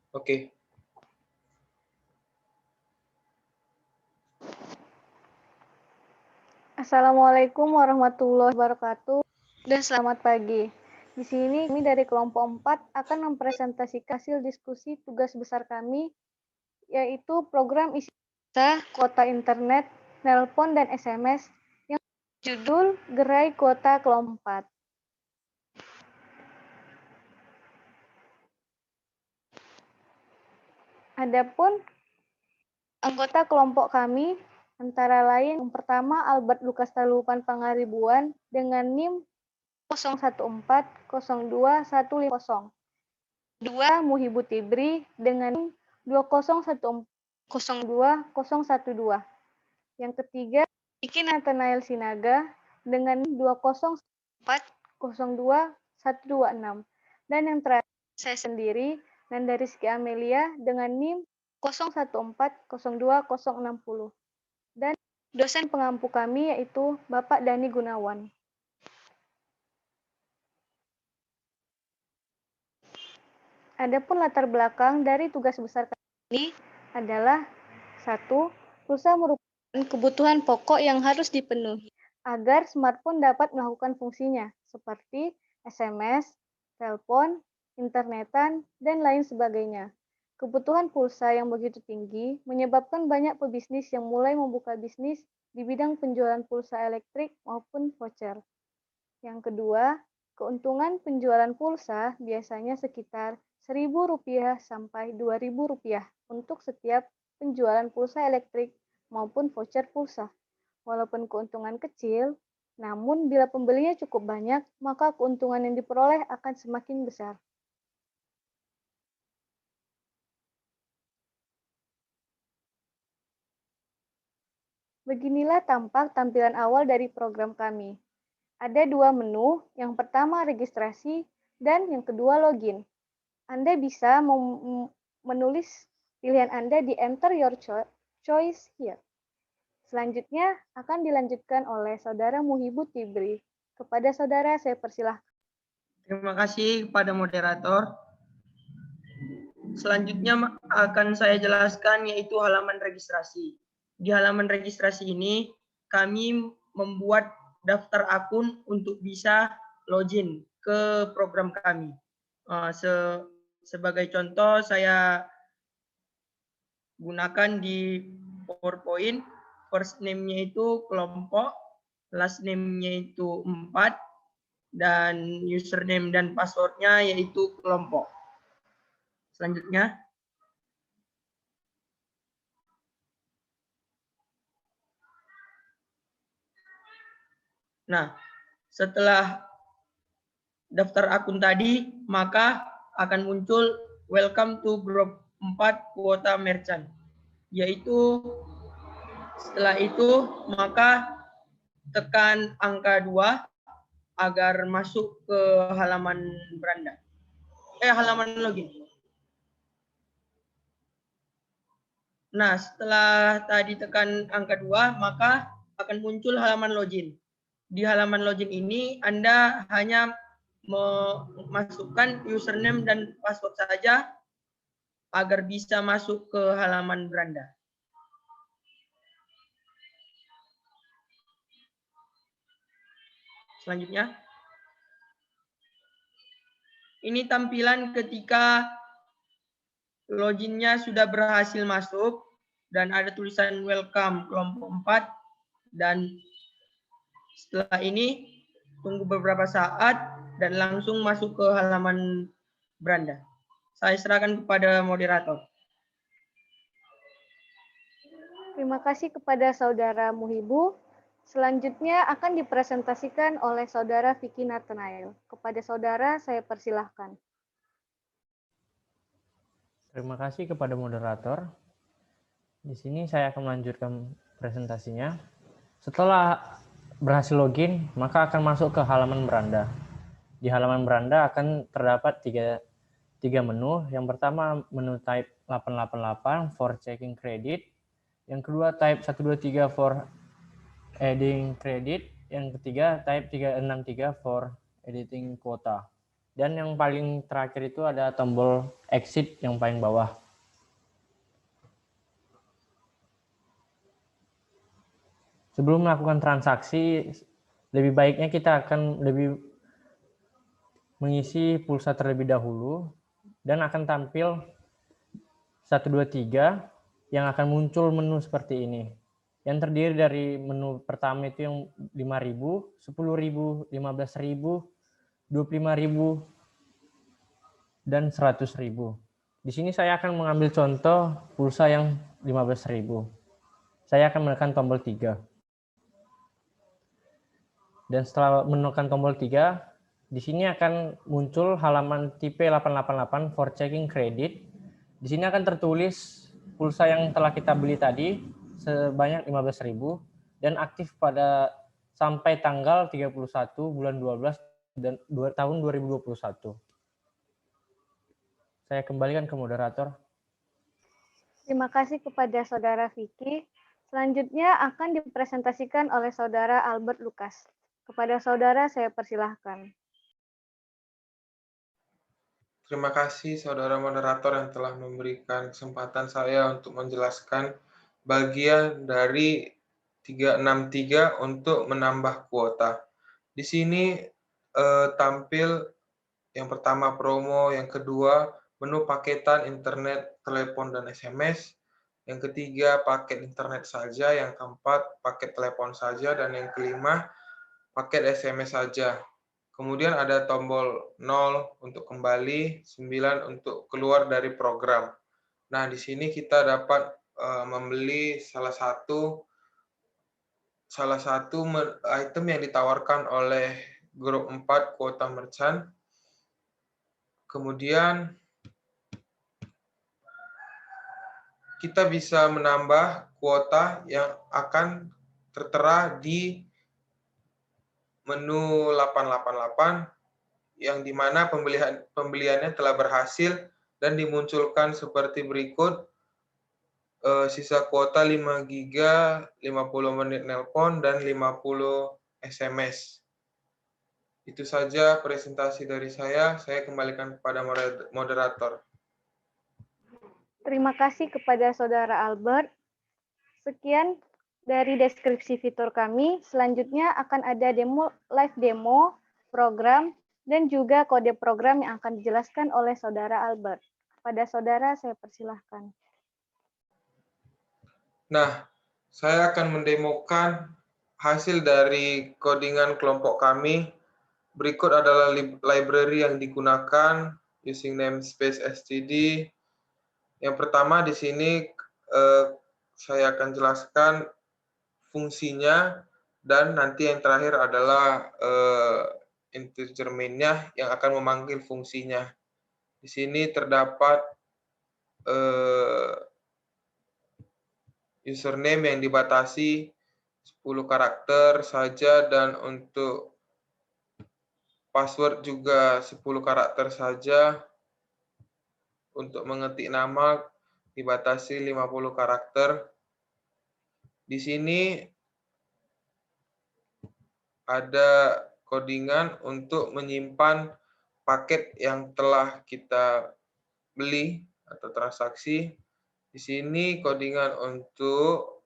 Oke. Assalamualaikum warahmatullahi wabarakatuh dan selamat pagi. Di sini kami dari kelompok 4 akan mempresentasikan hasil diskusi tugas besar kami, yaitu program isi kuota internet, nelpon, dan SMS yang judul Gerai Kuota Kelompok 4. Adapun anggota kelompok kami antara lain yang pertama Albert Lukas Talupan Pangaribuan dengan NIM 01402150. Kedua Muhibu Tibri dengan NIM 201402012. Yang ketiga Iki Nathanael Sinaga dengan NIM 204022126. Dan yang terakhir saya sendiri Nanda Rizky Amelia dengan NIM 01402060. Dan dosen pengampu kami yaitu Bapak Dani Gunawan. Adapun latar belakang dari tugas besar kami ini adalah 1. Pulsa merupakan kebutuhan pokok yang harus dipenuhi agar smartphone dapat melakukan fungsinya seperti SMS, telepon, internetan, dan lain sebagainya. Kebutuhan pulsa yang begitu tinggi menyebabkan banyak pebisnis yang mulai membuka bisnis di bidang penjualan pulsa elektrik maupun voucher. Yang kedua, keuntungan penjualan pulsa biasanya sekitar Rp1.000 sampai Rp2.000 untuk setiap penjualan pulsa elektrik maupun voucher pulsa. Walaupun keuntungan kecil, namun bila pembelinya cukup banyak, maka keuntungan yang diperoleh akan semakin besar. Beginilah tampak tampilan awal dari program kami. Ada dua menu, yang pertama registrasi dan yang kedua login. Anda bisa menulis pilihan Anda di enter your choice here. Selanjutnya akan dilanjutkan oleh Saudara Muhibu Tibri. Kepada Saudara saya persilahkan. Terima kasih kepada moderator. Selanjutnya akan saya jelaskan yaitu halaman registrasi. Di halaman registrasi ini kami membuat daftar akun untuk bisa login ke program kami. Sebagai contoh saya gunakan di PowerPoint, first name-nya itu kelompok, last name-nya itu 4, dan username dan password-nya yaitu kelompok. Selanjutnya. Nah, setelah daftar akun tadi, maka akan muncul welcome to group 4 kuota merchant. Yaitu setelah itu maka tekan angka 2 agar masuk ke halaman beranda. Halaman login. Nah, setelah tadi tekan angka 2, maka akan muncul halaman login. Di halaman login ini Anda hanya memasukkan username dan password saja agar bisa masuk ke halaman beranda. Selanjutnya. Ini tampilan ketika loginnya sudah berhasil masuk dan ada tulisan welcome kelompok 4 dan setelah ini tunggu beberapa saat dan langsung masuk ke halaman beranda. Saya serahkan kepada moderator. Terima kasih kepada Saudara Muhibu. Selanjutnya akan dipresentasikan oleh Saudara Vicky Nathanael. Kepada Saudara saya persilahkan. Terima kasih kepada moderator. Di sini saya akan melanjutkan presentasinya. Setelah berhasil login, maka akan masuk ke halaman beranda. Di halaman beranda akan terdapat tiga menu. Yang pertama menu type 888 for checking credit. Yang kedua type 123 for adding credit. Yang ketiga type 363 for editing quota. Dan yang paling terakhir itu ada tombol exit yang paling bawah. Sebelum melakukan transaksi, lebih baiknya kita akan mengisi pulsa terlebih dahulu dan akan tampil 1, 2, 3 yang akan muncul menu seperti ini. Yang terdiri dari menu pertama itu yang 5.000, 10.000, 15.000, 25.000, dan 100.000. Di sini saya akan mengambil contoh pulsa yang 15.000. Saya akan menekan tombol 3. Dan setelah menekan tombol 3, di sini akan muncul halaman tipe 888 for checking credit. Di sini akan tertulis pulsa yang telah kita beli tadi sebanyak 15.000 dan aktif pada sampai tanggal 31 bulan 12 dan tahun 2021. Saya kembalikan ke moderator. Terima kasih kepada Saudara Vicky. Selanjutnya akan dipresentasikan oleh Saudara Albert Lukas. Kepada Saudara saya persilahkan. Terima kasih saudara moderator yang telah memberikan kesempatan saya untuk menjelaskan bagian dari 363 untuk menambah kuota. Di sini tampil yang pertama promo, yang kedua menu paketan internet, telepon, dan SMS, yang ketiga paket internet saja, yang keempat paket telepon saja, dan yang kelima paket SMS saja. Kemudian ada tombol 0 untuk kembali, 9 untuk keluar dari program. Nah, di sini kita dapat membeli salah satu item yang ditawarkan oleh grup 4 kuota merchant. Kemudian kita bisa menambah kuota yang akan tertera di menu 888 yang dimana pembeliannya telah berhasil dan dimunculkan seperti berikut. Sisa kuota 5 GB, 50 menit nelpon, dan 50 SMS. Itu saja presentasi dari saya. Saya kembalikan kepada moderator. Terima kasih kepada Saudara Albert. Sekian dari deskripsi fitur kami. Selanjutnya akan ada live demo, program, dan juga kode program yang akan dijelaskan oleh Saudara Albert. Kepada Saudara saya persilahkan. Nah, saya akan mendemokan hasil dari codingan kelompok kami. Berikut adalah library yang digunakan using namespace std. Yang pertama di sini saya akan jelaskan fungsinya, dan nanti yang terakhir adalah integer main-nya yang akan memanggil fungsinya. Di sini terdapat username yang dibatasi 10 karakter saja, dan untuk password juga 10 karakter saja. Untuk mengetik nama dibatasi 50 karakter. Di sini ada codingan untuk menyimpan paket yang telah kita beli atau transaksi. Di sini codingan untuk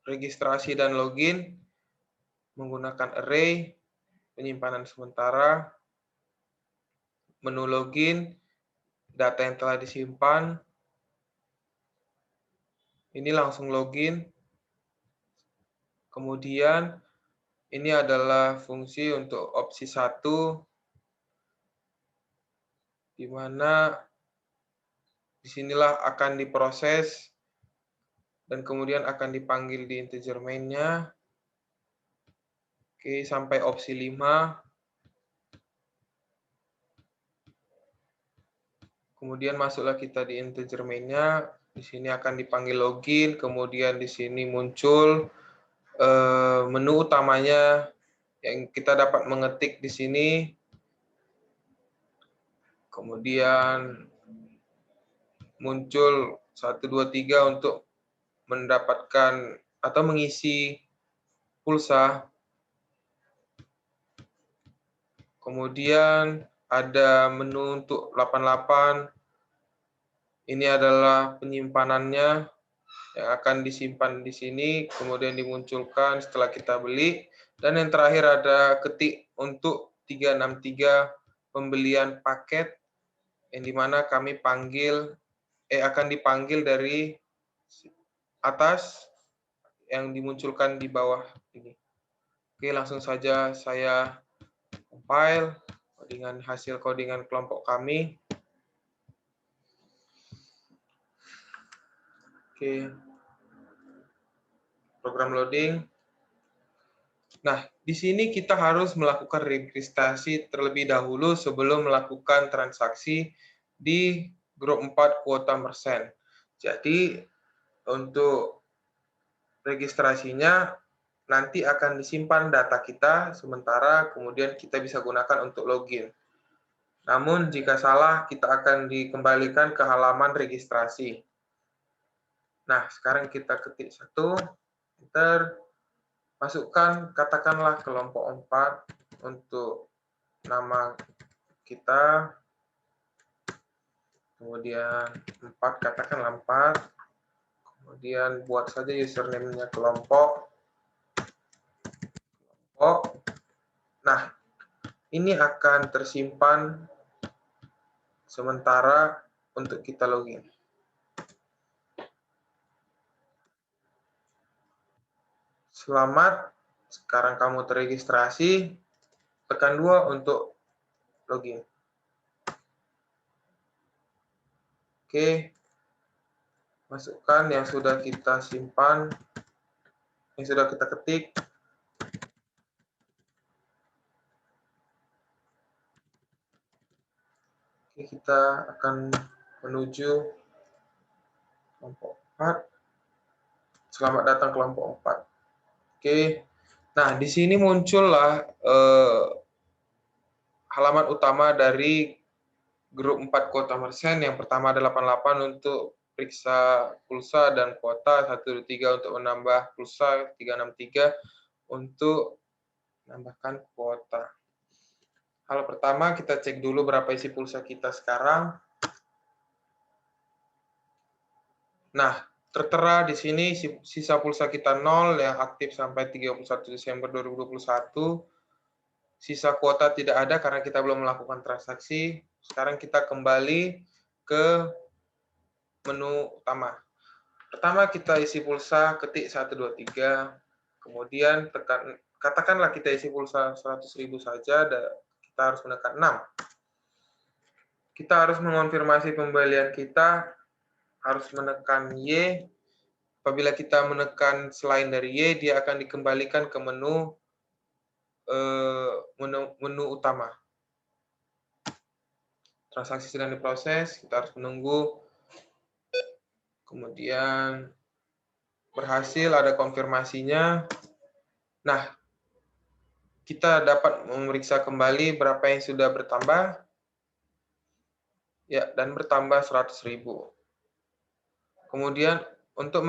registrasi dan login menggunakan array, penyimpanan sementara, menu login, data yang telah disimpan. Ini langsung login. Kemudian ini adalah fungsi untuk opsi 1, di mana disinilah akan diproses dan kemudian akan dipanggil di integer main-nya. Oke, sampai opsi 5. Kemudian masuklah kita di integer main-nya. Di sini akan dipanggil login, kemudian di sini muncul menu utamanya yang kita dapat mengetik di sini. Kemudian muncul 1, 2, 3 untuk mendapatkan atau mengisi pulsa. Kemudian ada menu untuk 88. Ini adalah penyimpanannya yang akan disimpan di sini, kemudian dimunculkan setelah kita beli. Dan yang terakhir ada ketik untuk 363 pembelian paket, yang dimana kami akan dipanggil dari atas yang dimunculkan di bawah ini. Oke, langsung saja saya compile dengan hasil codingan kelompok kami. Oke, program loading. Nah, di sini kita harus melakukan registrasi terlebih dahulu sebelum melakukan transaksi di grup 4 kuota merchant. Jadi, untuk registrasinya nanti akan disimpan data kita sementara kemudian kita bisa gunakan untuk login. Namun, jika salah, kita akan dikembalikan ke halaman registrasi. Nah, sekarang kita ketik 1, enter. Masukkan, katakanlah kelompok 4 untuk nama kita, kemudian 4, katakanlah 4, kemudian buat saja username-nya kelompok. Nah, ini akan tersimpan sementara untuk kita login. Selamat, sekarang kamu terregistrasi, tekan 2 untuk login. Oke, masukkan yang sudah kita simpan, yang sudah kita ketik. Oke, kita akan menuju kelompok 4. Selamat datang kelompok 4. Oke, nah di sini muncullah halaman utama dari grup 4 kuota merchant. Yang pertama ada 88 untuk periksa pulsa dan kuota, 123 untuk menambah pulsa, 363 untuk menambahkan kuota. Hal pertama kita cek dulu berapa isi pulsa kita sekarang. Nah, tertera di sini sisa pulsa kita 0 yang aktif sampai 31 Desember 2021. Sisa kuota tidak ada karena kita belum melakukan transaksi. Sekarang kita kembali ke menu utama. Pertama kita isi pulsa, ketik 123. Kemudian katakanlah kita isi pulsa 100.000 saja, kita harus menekan 6. Kita harus mengonfirmasi pembelian kita, harus menekan Y. Apabila kita menekan selain dari Y, dia akan dikembalikan ke menu utama. Transaksi sedang diproses, kita harus menunggu. Kemudian berhasil, ada konfirmasinya. Nah, kita dapat memeriksa kembali berapa yang sudah bertambah. Ya, dan bertambah 100.000. Kemudian untuk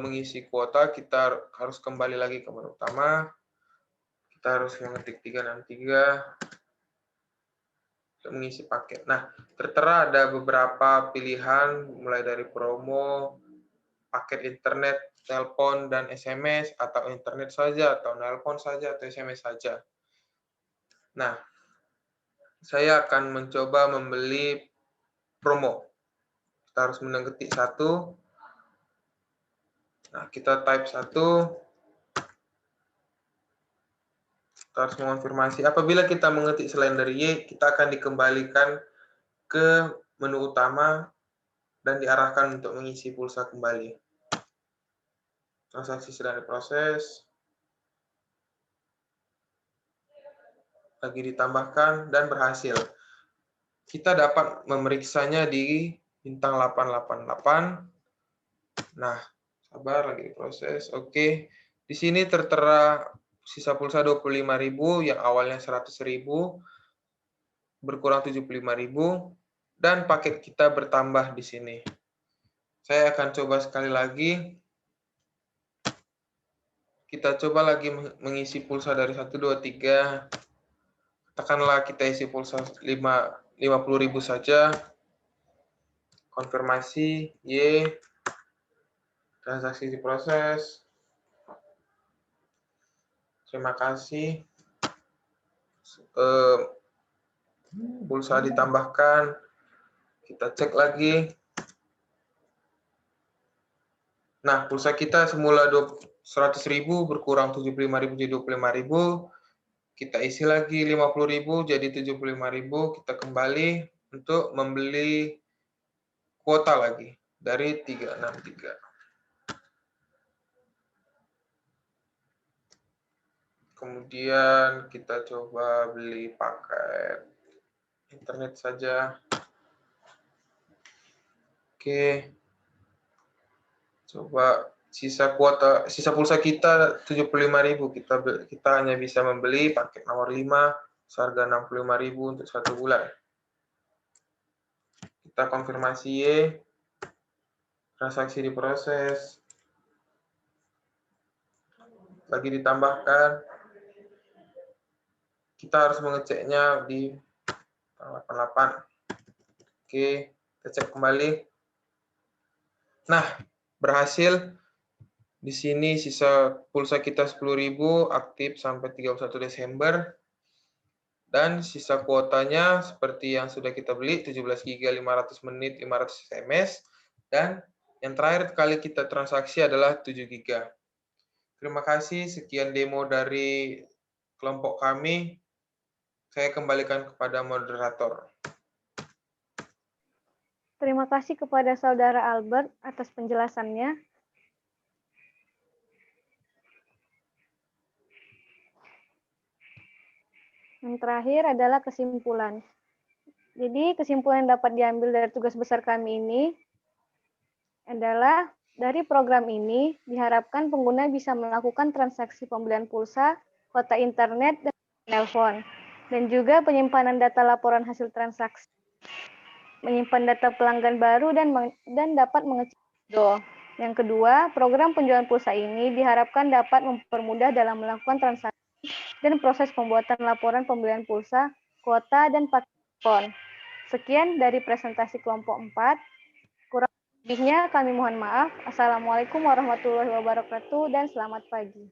mengisi kuota, kita harus kembali lagi ke menu utama. Kita harus mengetik 363 untuk mengisi paket. Nah, tertera ada beberapa pilihan, mulai dari promo, paket internet, telepon, dan SMS, atau internet saja, atau telepon saja, atau SMS saja. Nah, saya akan mencoba membeli promo. Kita harus mengetik 1. Nah, kita type 1. Kita harus mengonfirmasi. Apabila kita mengetik selain dari Y, kita akan dikembalikan ke menu utama dan diarahkan untuk mengisi pulsa kembali. Transaksi sedang diproses. Lagi ditambahkan dan berhasil. Kita dapat memeriksanya di bintang 888. Nah, sabar lagi diproses. Oke. Di sini tertera sisa pulsa 25.000 yang awalnya 100.000 berkurang 75.000 dan paket kita bertambah di sini. Saya akan coba sekali lagi. Kita coba lagi mengisi pulsa dari 123. Tekanlah kita isi pulsa 50.000 saja. Konfirmasi Y. Transaksi diproses. Terima kasih. Pulsa ditambahkan. Kita cek lagi. Nah, pulsa kita semula 100.000 berkurang 75.000 jadi 25.000. Kita isi lagi 50.000 jadi 75.000. Kita kembali untuk membeli kuota lagi dari 363. Kemudian kita coba beli paket internet saja. Oke. Coba sisa pulsa kita 75.000. Kita hanya bisa membeli paket nomor 5 seharga 65.000 untuk 1 bulan. Kita konfirmasi Y. Transaksi diproses. Lagi ditambahkan. Kita harus mengeceknya di 88. Oke, kita cek kembali. Nah, berhasil. Di sini sisa pulsa kita 10.000 aktif sampai 31 Desember. Dan sisa kuotanya seperti yang sudah kita beli, 17 GB 500 menit 500 SMS. Dan yang terakhir kali kita transaksi adalah 7 GB. Terima kasih, sekian demo dari kelompok kami. Saya kembalikan kepada moderator. Terima kasih kepada Saudara Albert atas penjelasannya. Yang terakhir adalah kesimpulan. Jadi kesimpulan yang dapat diambil dari tugas besar kami ini adalah dari program ini diharapkan pengguna bisa melakukan transaksi pembelian pulsa, kuota internet, dan telepon, dan juga penyimpanan data laporan hasil transaksi, menyimpan data pelanggan baru, dan dapat mengecek saldo. Yang kedua, program penjualan pulsa ini diharapkan dapat mempermudah dalam melakukan transaksi dan proses pembuatan laporan pembelian pulsa, kuota, dan paket telepon. Sekian dari presentasi kelompok 4. Kurang lebihnya kami mohon maaf. Assalamualaikum warahmatullahi wabarakatuh dan selamat pagi.